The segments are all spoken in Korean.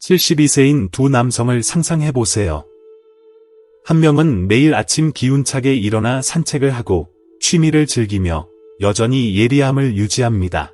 72세인 두 남성을 상상해보세요. 한 명은 매일 아침 기운차게 일어나 산책을 하고 취미를 즐기며 여전히 예리함을 유지합니다.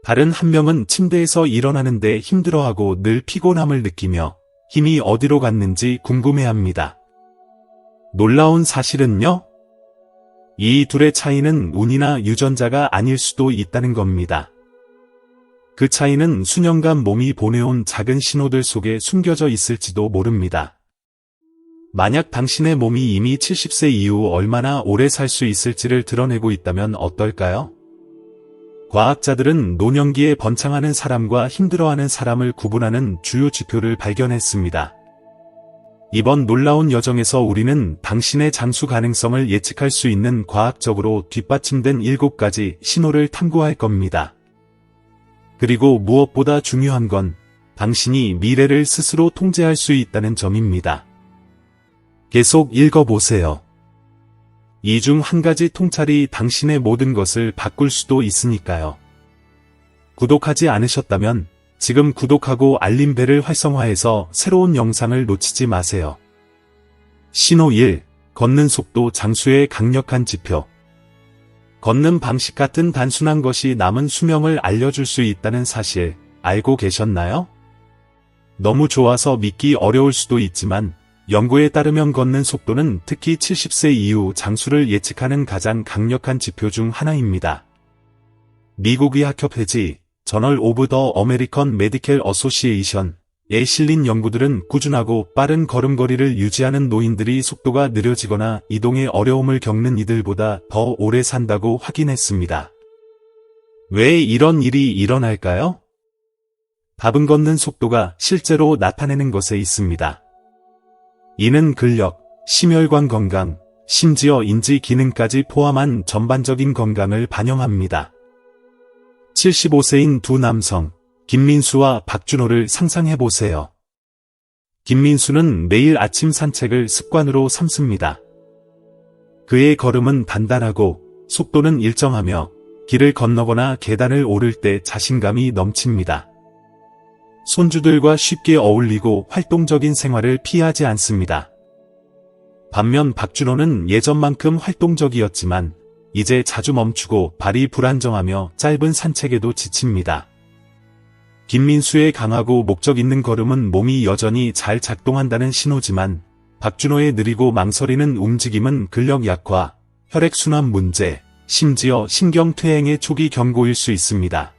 다른 한 명은 침대에서 일어나는데 힘들어하고 늘 피곤함을 느끼며 힘이 어디로 갔는지 궁금해합니다. 놀라운 사실은요? 이 둘의 차이는 운이나 유전자가 아닐 수도 있다는 겁니다. 그 차이는 수년간 몸이 보내온 작은 신호들 속에 숨겨져 있을지도 모릅니다. 만약 당신의 몸이 이미 70세 이후 얼마나 오래 살 수 있을지를 드러내고 있다면 어떨까요? 과학자들은 노년기에 번창하는 사람과 힘들어하는 사람을 구분하는 주요 지표를 발견했습니다. 이번 놀라운 여정에서 우리는 당신의 장수 가능성을 예측할 수 있는 과학적으로 뒷받침된 7가지 신호를 탐구할 겁니다. 그리고 무엇보다 중요한 건 당신이 미래를 스스로 통제할 수 있다는 점입니다. 계속 읽어보세요. 이 중 한 가지 통찰이 당신의 모든 것을 바꿀 수도 있으니까요. 구독하지 않으셨다면 지금 구독하고 알림벨을 활성화해서 새로운 영상을 놓치지 마세요. 신호 1. 걷는 속도 장수의 강력한 지표. 걷는 방식 같은 단순한 것이 남은 수명을 알려줄 수 있다는 사실 알고 계셨나요? 너무 좋아서 믿기 어려울 수도 있지만 연구에 따르면 걷는 속도는 특히 70세 이후 장수를 예측하는 가장 강력한 지표 중 하나입니다. 미국 의학협회지 저널 오브 더 어메리컨 메디컬 어소시에이션에 실린 연구들은 꾸준하고 빠른 걸음걸이를 유지하는 노인들이 속도가 느려지거나 이동에 어려움을 겪는 이들보다 더 오래 산다고 확인했습니다. 왜 이런 일이 일어날까요? 답은 걷는 속도가 실제로 나타내는 것에 있습니다. 이는 근력, 심혈관 건강, 심지어 인지 기능까지 포함한 전반적인 건강을 반영합니다. 75세인 두 남성, 김민수와 박준호를 상상해보세요. 김민수는 매일 아침 산책을 습관으로 삼습니다. 그의 걸음은 단단하고 속도는 일정하며 길을 건너거나 계단을 오를 때 자신감이 넘칩니다. 손주들과 쉽게 어울리고 활동적인 생활을 피하지 않습니다. 반면 박준호는 예전만큼 활동적이었지만 이제 자주 멈추고 발이 불안정하며 짧은 산책에도 지칩니다. 김민수의 강하고 목적 있는 걸음은 몸이 여전히 잘 작동한다는 신호지만 박준호의 느리고 망설이는 움직임은 근력 약화, 혈액순환 문제, 심지어 신경퇴행의 초기 경고일 수 있습니다.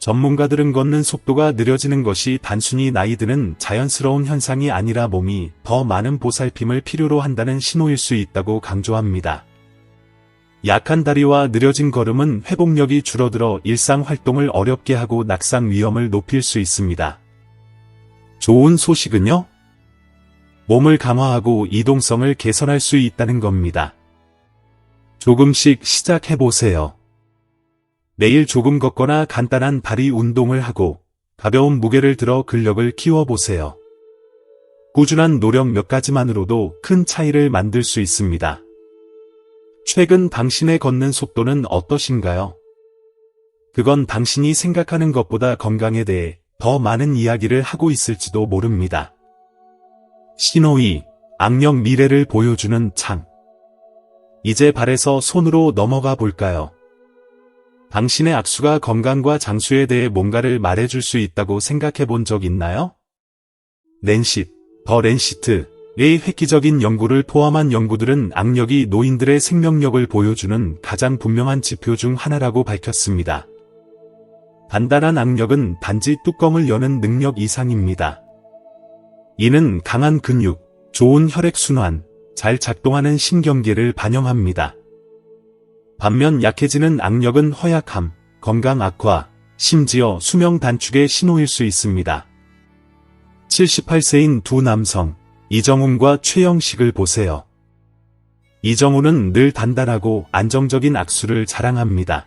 전문가들은 걷는 속도가 느려지는 것이 단순히 나이 드는 자연스러운 현상이 아니라 몸이 더 많은 보살핌을 필요로 한다는 신호일 수 있다고 강조합니다. 약한 다리와 느려진 걸음은 회복력이 줄어들어 일상 활동을 어렵게 하고 낙상 위험을 높일 수 있습니다. 좋은 소식은요? 몸을 강화하고 이동성을 개선할 수 있다는 겁니다. 조금씩 시작해보세요. 매일 조금 걷거나 간단한 다리 운동을 하고 가벼운 무게를 들어 근력을 키워보세요. 꾸준한 노력 몇 가지만으로도 큰 차이를 만들 수 있습니다. 최근 당신의 걷는 속도는 어떠신가요? 그건 당신이 생각하는 것보다 건강에 대해 더 많은 이야기를 하고 있을지도 모릅니다. 신호 2. 악력 미래를 보여주는 창. 이제 발에서 손으로 넘어가 볼까요? 당신의 악수가 건강과 장수에 대해 뭔가를 말해줄 수 있다고 생각해 본 적 있나요? 더 랜시트의 획기적인 연구를 포함한 연구들은 악력이 노인들의 생명력을 보여주는 가장 분명한 지표 중 하나라고 밝혔습니다. 단단한 악력은 단지 뚜껑을 여는 능력 이상입니다. 이는 강한 근육, 좋은 혈액순환, 잘 작동하는 신경계를 반영합니다. 반면 약해지는 악력은 허약함, 건강 악화, 심지어 수명 단축의 신호일 수 있습니다. 78세인 두 남성, 이정훈과 최영식을 보세요. 이정훈은 늘 단단하고 안정적인 악수를 자랑합니다.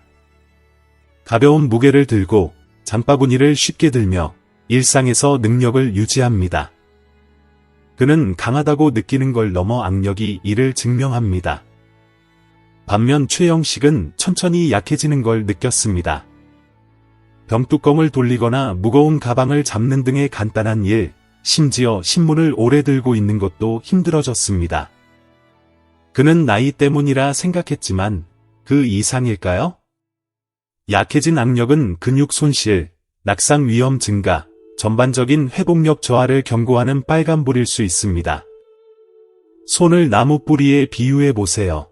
가벼운 무게를 들고 장바구니를 쉽게 들며 일상에서 능력을 유지합니다. 그는 강하다고 느끼는 걸 넘어 악력이 이를 증명합니다. 반면 최영식은 천천히 약해지는 걸 느꼈습니다. 병뚜껑을 돌리거나 무거운 가방을 잡는 등의 간단한 일, 심지어 신문을 오래 들고 있는 것도 힘들어졌습니다. 그는 나이 때문이라 생각했지만 그 이상일까요? 약해진 악력은 근육 손실, 낙상 위험 증가, 전반적인 회복력 저하를 경고하는 빨간불일 수 있습니다. 손을 나무 뿌리에 비유해 보세요.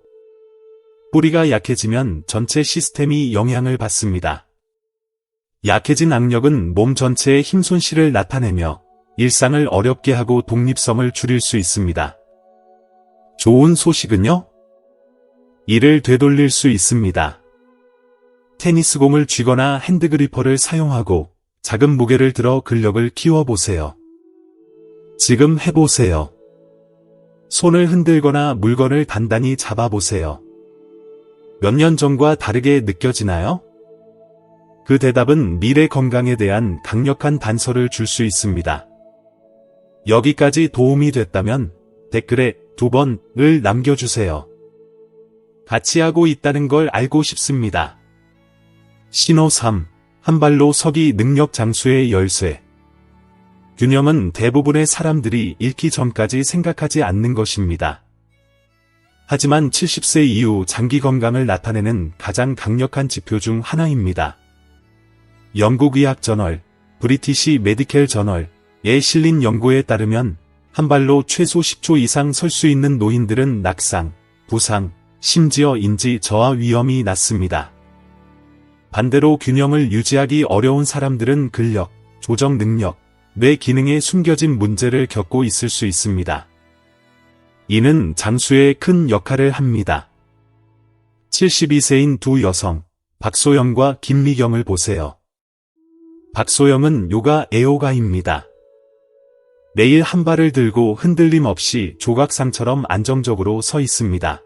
뿌리가 약해지면 전체 시스템이 영향을 받습니다. 약해진 악력은 몸 전체의 힘 손실을 나타내며 일상을 어렵게 하고 독립성을 줄일 수 있습니다. 좋은 소식은요? 이를 되돌릴 수 있습니다. 테니스공을 쥐거나 핸드그리퍼를 사용하고 작은 무게를 들어 근력을 키워보세요. 지금 해보세요. 손을 흔들거나 물건을 단단히 잡아보세요. 몇 년 전과 다르게 느껴지나요? 그 대답은 미래 건강에 대한 강력한 단서를 줄 수 있습니다. 여기까지 도움이 됐다면 댓글에 2번을 남겨주세요. 같이 하고 있다는 걸 알고 싶습니다. 신호 3. 한 발로 서기 능력 장수의 열쇠. 균형은 대부분의 사람들이 잃기 전까지 생각하지 않는 것입니다. 하지만 70세 이후 장기 건강을 나타내는 가장 강력한 지표 중 하나입니다. 영국 의학 저널, 브리티시 메디컬 저널에 실린 연구에 따르면 한 발로 최소 10초 이상 설 수 있는 노인들은 낙상, 부상, 심지어 인지 저하 위험이 낮습니다. 반대로 균형을 유지하기 어려운 사람들은 근력, 조정 능력, 뇌 기능에 숨겨진 문제를 겪고 있을 수 있습니다. 이는 장수에 큰 역할을 합니다. 72세인 두 여성, 박소영과 김미경을 보세요. 박소영은 요가 애호가입니다. 매일 한 발을 들고 흔들림 없이 조각상처럼 안정적으로 서 있습니다.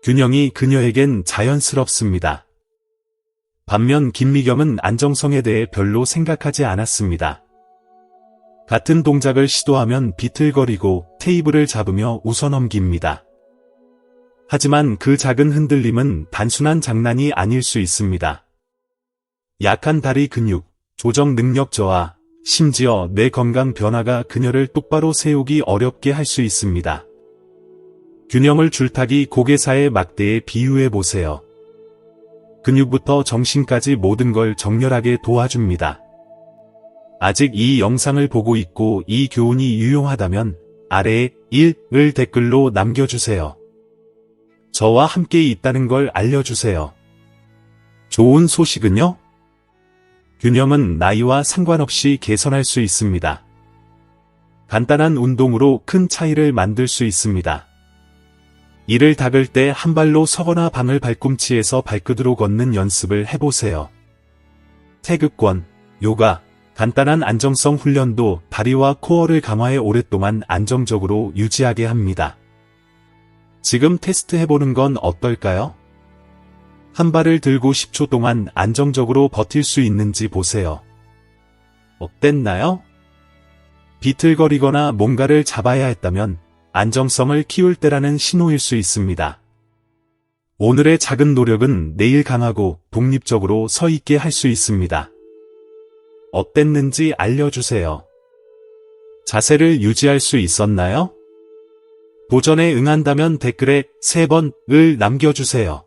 균형이 그녀에겐 자연스럽습니다. 반면 김미경은 안정성에 대해 별로 생각하지 않았습니다. 같은 동작을 시도하면 비틀거리고 테이블을 잡으며 웃어넘깁니다. 하지만 그 작은 흔들림은 단순한 장난이 아닐 수 있습니다. 약한 다리 근육, 조정 능력 저하, 심지어 뇌 건강 변화가 그녀를 똑바로 세우기 어렵게 할 수 있습니다. 균형을 줄타기 고개사의 막대에 비유해 보세요. 근육부터 정신까지 모든 걸 정렬하게 도와줍니다. 아직 이 영상을 보고 있고 이 교훈이 유용하다면 아래에 1을 댓글로 남겨주세요. 저와 함께 있다는 걸 알려주세요. 좋은 소식은요? 균형은 나이와 상관없이 개선할 수 있습니다. 간단한 운동으로 큰 차이를 만들 수 있습니다. 이를 닦을 때 한 발로 서거나 방을 발꿈치에서 발끝으로 걷는 연습을 해보세요. 태극권, 요가, 간단한 안정성 훈련도 다리와 코어를 강화해 오랫동안 안정적으로 유지하게 합니다. 지금 테스트해보는 건 어떨까요? 한 발을 들고 10초 동안 안정적으로 버틸 수 있는지 보세요. 어땠나요? 비틀거리거나 뭔가를 잡아야 했다면 안정성을 키울 때라는 신호일 수 있습니다. 오늘의 작은 노력은 내일 강하고 독립적으로 서 있게 할 수 있습니다. 어땠는지 알려주세요. 자세를 유지할 수 있었나요? 도전에 응한다면 댓글에 3번을 남겨주세요.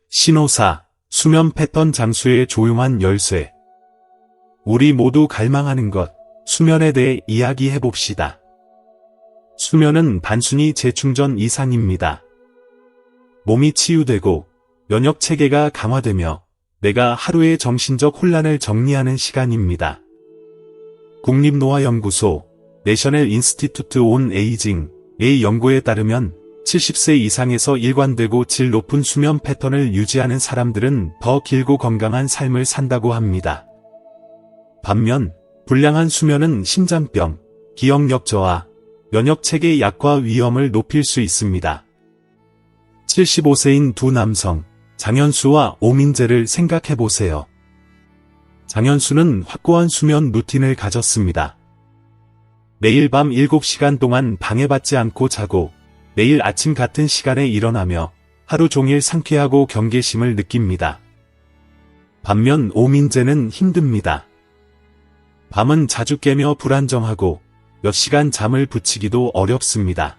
신호 4. 수면 패턴 장수의 조용한 열쇠. 우리 모두 갈망하는 것, 수면에 대해 이야기해봅시다. 수면은 단순히 재충전 이상입니다. 몸이 치유되고 면역 체계가 강화되며 내가 하루의 정신적 혼란을 정리하는 시간입니다. 국립노화연구소 내셔널 인스티튜트 온 에이징의 연구에 따르면 70세 이상에서 일관되고 질 높은 수면 패턴을 유지하는 사람들은 더 길고 건강한 삶을 산다고 합니다. 반면 불량한 수면은 심장병, 기억력 저하, 면역체계 약화 위험을 높일 수 있습니다. 75세인 두 남성, 장현수와 오민재를 생각해보세요. 장현수는 확고한 수면 루틴을 가졌습니다. 매일 밤 7시간 동안 방해받지 않고 자고 매일 아침 같은 시간에 일어나며 하루 종일 상쾌하고 경계심을 느낍니다. 반면 오민재는 힘듭니다. 밤은 자주 깨며 불안정하고 몇 시간 잠을 붙이기도 어렵습니다.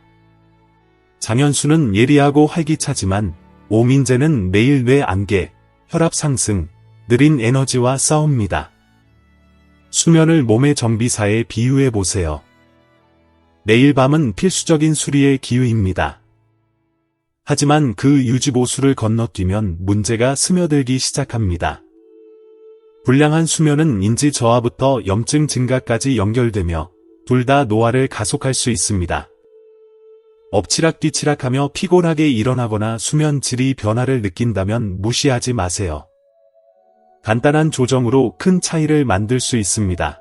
장현수는 예리하고 활기차지만 오민재는 매일 뇌 안개, 혈압 상승, 느린 에너지와 싸웁니다. 수면을 몸의 정비사에 비유해 보세요. 매일 밤은 필수적인 수리의 기회입니다. 하지만 그 유지보수를 건너뛰면 문제가 스며들기 시작합니다. 불량한 수면은 인지 저하부터 염증 증가까지 연결되며 둘 다 노화를 가속할 수 있습니다. 엎치락뒤치락하며 피곤하게 일어나거나 수면 질이 변화를 느낀다면 무시하지 마세요. 간단한 조정으로 큰 차이를 만들 수 있습니다.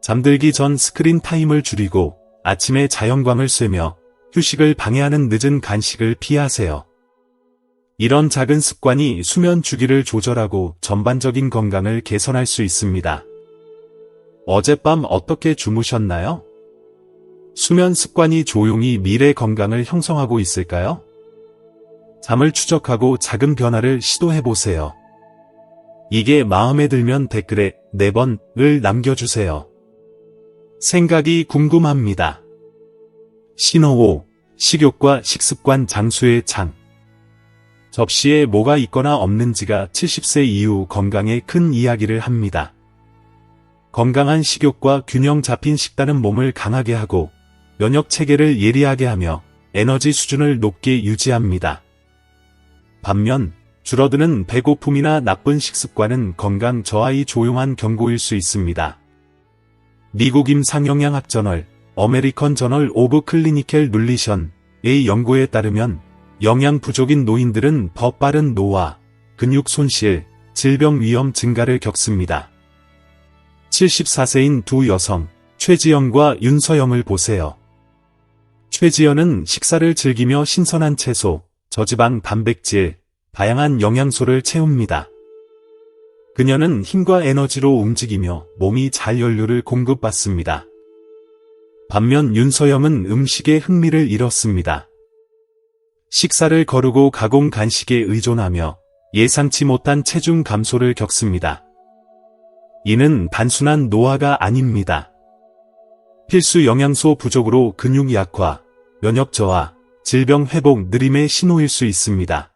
잠들기 전 스크린 타임을 줄이고 아침에 자연광을 쐬며 휴식을 방해하는 늦은 간식을 피하세요. 이런 작은 습관이 수면 주기를 조절하고 전반적인 건강을 개선할 수 있습니다. 어젯밤 어떻게 주무셨나요? 수면 습관이 조용히 미래 건강을 형성하고 있을까요? 잠을 추적하고 작은 변화를 시도해보세요. 이게 마음에 들면 댓글에 4번을 남겨주세요. 생각이 궁금합니다. 신호 5. 식욕과 식습관 장수의 창. 접시에 뭐가 있거나 없는지가 70세 이후 건강에 큰 이야기를 합니다. 건강한 식욕과 균형 잡힌 식단은 몸을 강하게 하고 면역 체계를 예리하게 하며 에너지 수준을 높게 유지합니다. 반면 줄어드는 배고픔이나 나쁜 식습관은 건강 저하의 조용한 경고일 수 있습니다. 미국 임상영양학 저널 어메리컨 저널 오브 클리니컬 눌리션의 연구에 따르면 영양 부족인 노인들은 더 빠른 노화, 근육 손실, 질병 위험 증가를 겪습니다. 74세인 두 여성, 최지연과 윤서영을 보세요. 최지연은 식사를 즐기며 신선한 채소, 저지방 단백질, 다양한 영양소를 채웁니다. 그녀는 힘과 에너지로 움직이며 몸이 잘 연료를 공급받습니다. 반면 윤서영은 음식에 흥미를 잃었습니다. 식사를 거르고 가공 간식에 의존하며 예상치 못한 체중 감소를 겪습니다. 이는 단순한 노화가 아닙니다. 필수 영양소 부족으로 근육 약화, 면역 저하, 질병 회복 느림의 신호일 수 있습니다.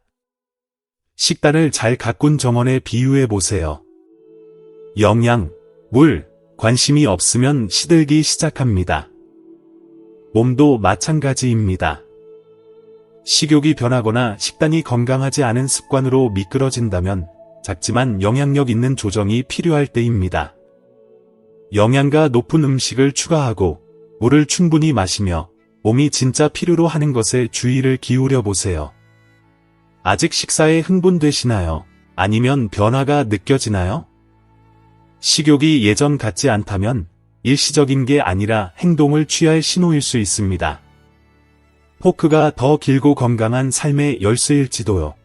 식단을 잘 가꾼 정원에 비유해 보세요. 영양, 물, 관심이 없으면 시들기 시작합니다. 몸도 마찬가지입니다. 식욕이 변하거나 식단이 건강하지 않은 습관으로 미끄러진다면 작지만 영향력 있는 조정이 필요할 때입니다. 영양가 높은 음식을 추가하고 물을 충분히 마시며 몸이 진짜 필요로 하는 것에 주의를 기울여 보세요. 아직 식사에 흥분되시나요? 아니면 변화가 느껴지나요? 식욕이 예전 같지 않다면 일시적인 게 아니라 행동을 취할 신호일 수 있습니다. 포크가 더 길고 건강한 삶의 열쇠일지도요.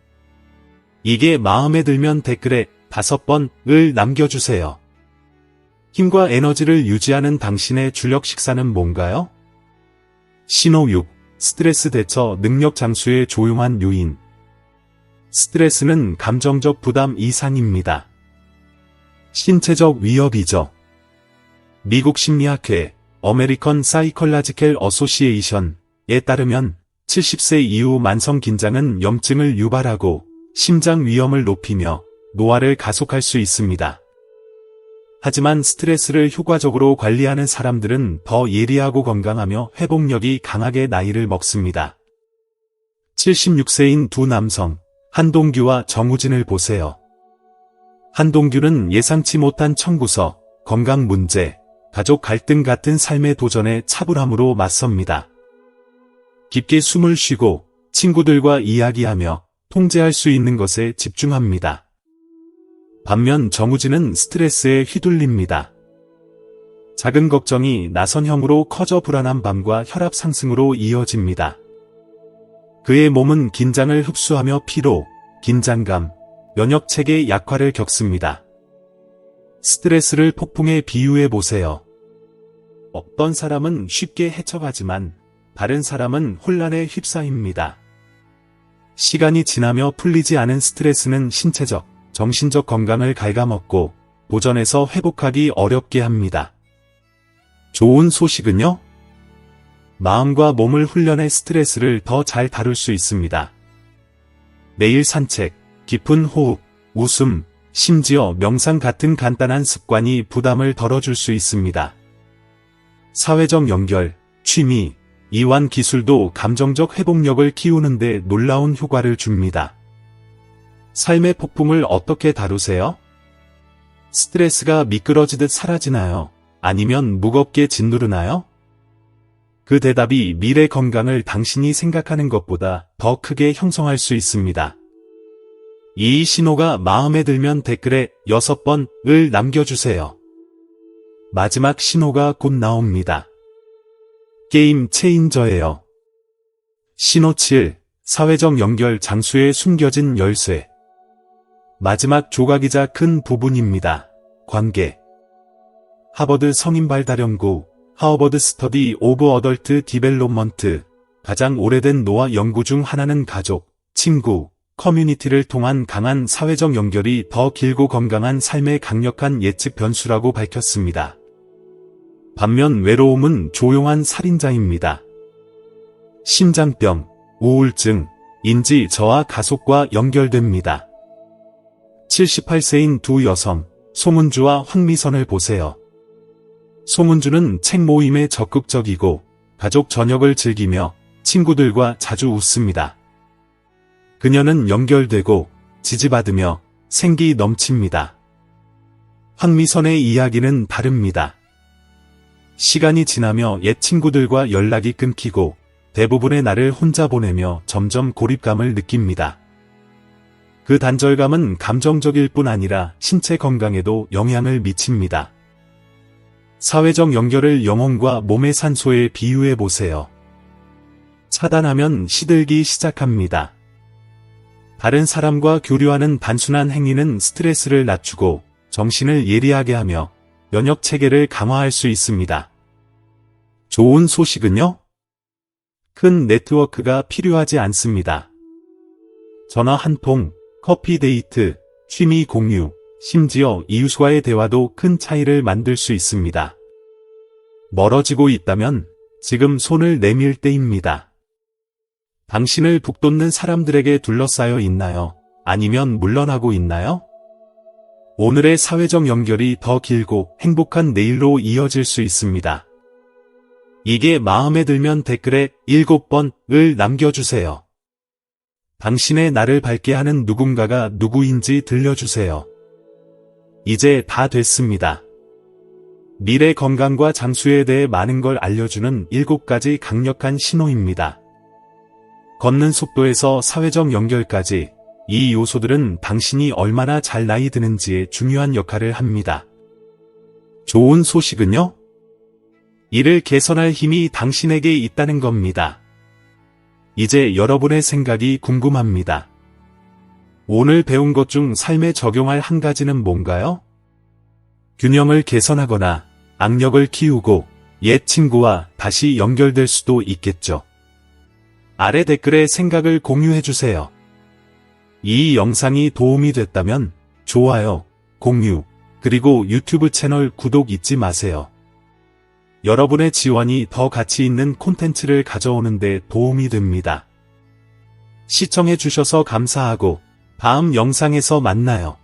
이게 마음에 들면 댓글에 5번을 남겨주세요. 힘과 에너지를 유지하는 당신의 주력 식사는 뭔가요? 신호 6. 스트레스 대처 능력 장수의 조용한 요인. 스트레스는 감정적 부담 이상입니다. 신체적 위협이죠. 미국 심리학회 어메리컨 사이컬라지컬 어소시에이션에 따르면 70세 이후 만성 긴장은 염증을 유발하고 심장 위험을 높이며 노화를 가속할 수 있습니다. 하지만 스트레스를 효과적으로 관리하는 사람들은 더 예리하고 건강하며 회복력이 강하게 나이를 먹습니다. 76세인 두 남성, 한동규와 정우진을 보세요. 한동규는 예상치 못한 청구서, 건강 문제, 가족 갈등 같은 삶의 도전에 차분함으로 맞섭니다. 깊게 숨을 쉬고 친구들과 이야기하며 통제할 수 있는 것에 집중합니다. 반면 정우진은 스트레스에 휘둘립니다. 작은 걱정이 나선형으로 커져 불안한 밤과 혈압 상승으로 이어집니다. 그의 몸은 긴장을 흡수하며 피로, 긴장감, 면역체계 약화를 겪습니다. 스트레스를 폭풍에 비유해 보세요. 어떤 사람은 쉽게 헤쳐가지만 다른 사람은 혼란에 휩싸입니다. 시간이 지나며 풀리지 않은 스트레스는 신체적, 정신적 건강을 갉아먹고 도전에서 회복하기 어렵게 합니다. 좋은 소식은요? 마음과 몸을 훈련해 스트레스를 더 잘 다룰 수 있습니다. 매일 산책, 깊은 호흡, 웃음, 심지어 명상 같은 간단한 습관이 부담을 덜어줄 수 있습니다. 사회적 연결, 취미, 이완 기술도 감정적 회복력을 키우는데 놀라운 효과를 줍니다. 삶의 폭풍을 어떻게 다루세요? 스트레스가 미끄러지듯 사라지나요? 아니면 무겁게 짓누르나요? 그 대답이 미래 건강을 당신이 생각하는 것보다 더 크게 형성할 수 있습니다. 이 신호가 마음에 들면 댓글에 6번을 남겨주세요. 마지막 신호가 곧 나옵니다. 게임 체인저예요. 신호 7. 사회적 연결 장수에 숨겨진 열쇠. 마지막 조각이자 큰 부분입니다. 관계. 하버드 성인발달연구, 하버드 스터디 오브 어덜트 디벨롭먼트. 가장 오래된 노화 연구 중 하나는 가족, 친구, 커뮤니티를 통한 강한 사회적 연결이 더 길고 건강한 삶의 강력한 예측 변수라고 밝혔습니다. 반면 외로움은 조용한 살인자입니다. 심장병, 우울증, 인지 저하 가속과 연결됩니다. 78세인 두 여성, 송은주와 황미선을 보세요. 송은주는 책 모임에 적극적이고 가족 저녁을 즐기며 친구들과 자주 웃습니다. 그녀는 연결되고 지지받으며 생기 넘칩니다. 황미선의 이야기는 다릅니다. 시간이 지나며 옛 친구들과 연락이 끊기고 대부분의 날을 혼자 보내며 점점 고립감을 느낍니다. 그 단절감은 감정적일 뿐 아니라 신체 건강에도 영향을 미칩니다. 사회적 연결을 영혼과 몸의 산소에 비유해 보세요. 차단하면 시들기 시작합니다. 다른 사람과 교류하는 단순한 행위는 스트레스를 낮추고 정신을 예리하게 하며 면역 체계를 강화할 수 있습니다. 좋은 소식은요? 큰 네트워크가 필요하지 않습니다. 전화 한 통, 커피 데이트, 취미 공유, 심지어 이웃과의 대화도 큰 차이를 만들 수 있습니다. 멀어지고 있다면 지금 손을 내밀 때입니다. 당신을 북돋는 사람들에게 둘러싸여 있나요? 아니면 물러나고 있나요? 오늘의 사회적 연결이 더 길고 행복한 내일로 이어질 수 있습니다. 이게 마음에 들면 댓글에 7번을 남겨주세요. 당신의 날을 밝게 하는 누군가가 누구인지 들려주세요. 이제 다 됐습니다. 미래 건강과 장수에 대해 많은 걸 알려주는 7가지 강력한 신호입니다. 걷는 속도에서 사회적 연결까지 이 요소들은 당신이 얼마나 잘 나이 드는지에 중요한 역할을 합니다. 좋은 소식은요? 이를 개선할 힘이 당신에게 있다는 겁니다. 이제 여러분의 생각이 궁금합니다. 오늘 배운 것 중 삶에 적용할 한 가지는 뭔가요? 균형을 개선하거나 악력을 키우고 옛 친구와 다시 연결될 수도 있겠죠. 아래 댓글에 생각을 공유해주세요. 이 영상이 도움이 됐다면 좋아요, 공유, 그리고 유튜브 채널 구독 잊지 마세요. 여러분의 지원이 더 가치 있는 콘텐츠를 가져오는 데 도움이 됩니다. 시청해주셔서 감사하고 다음 영상에서 만나요.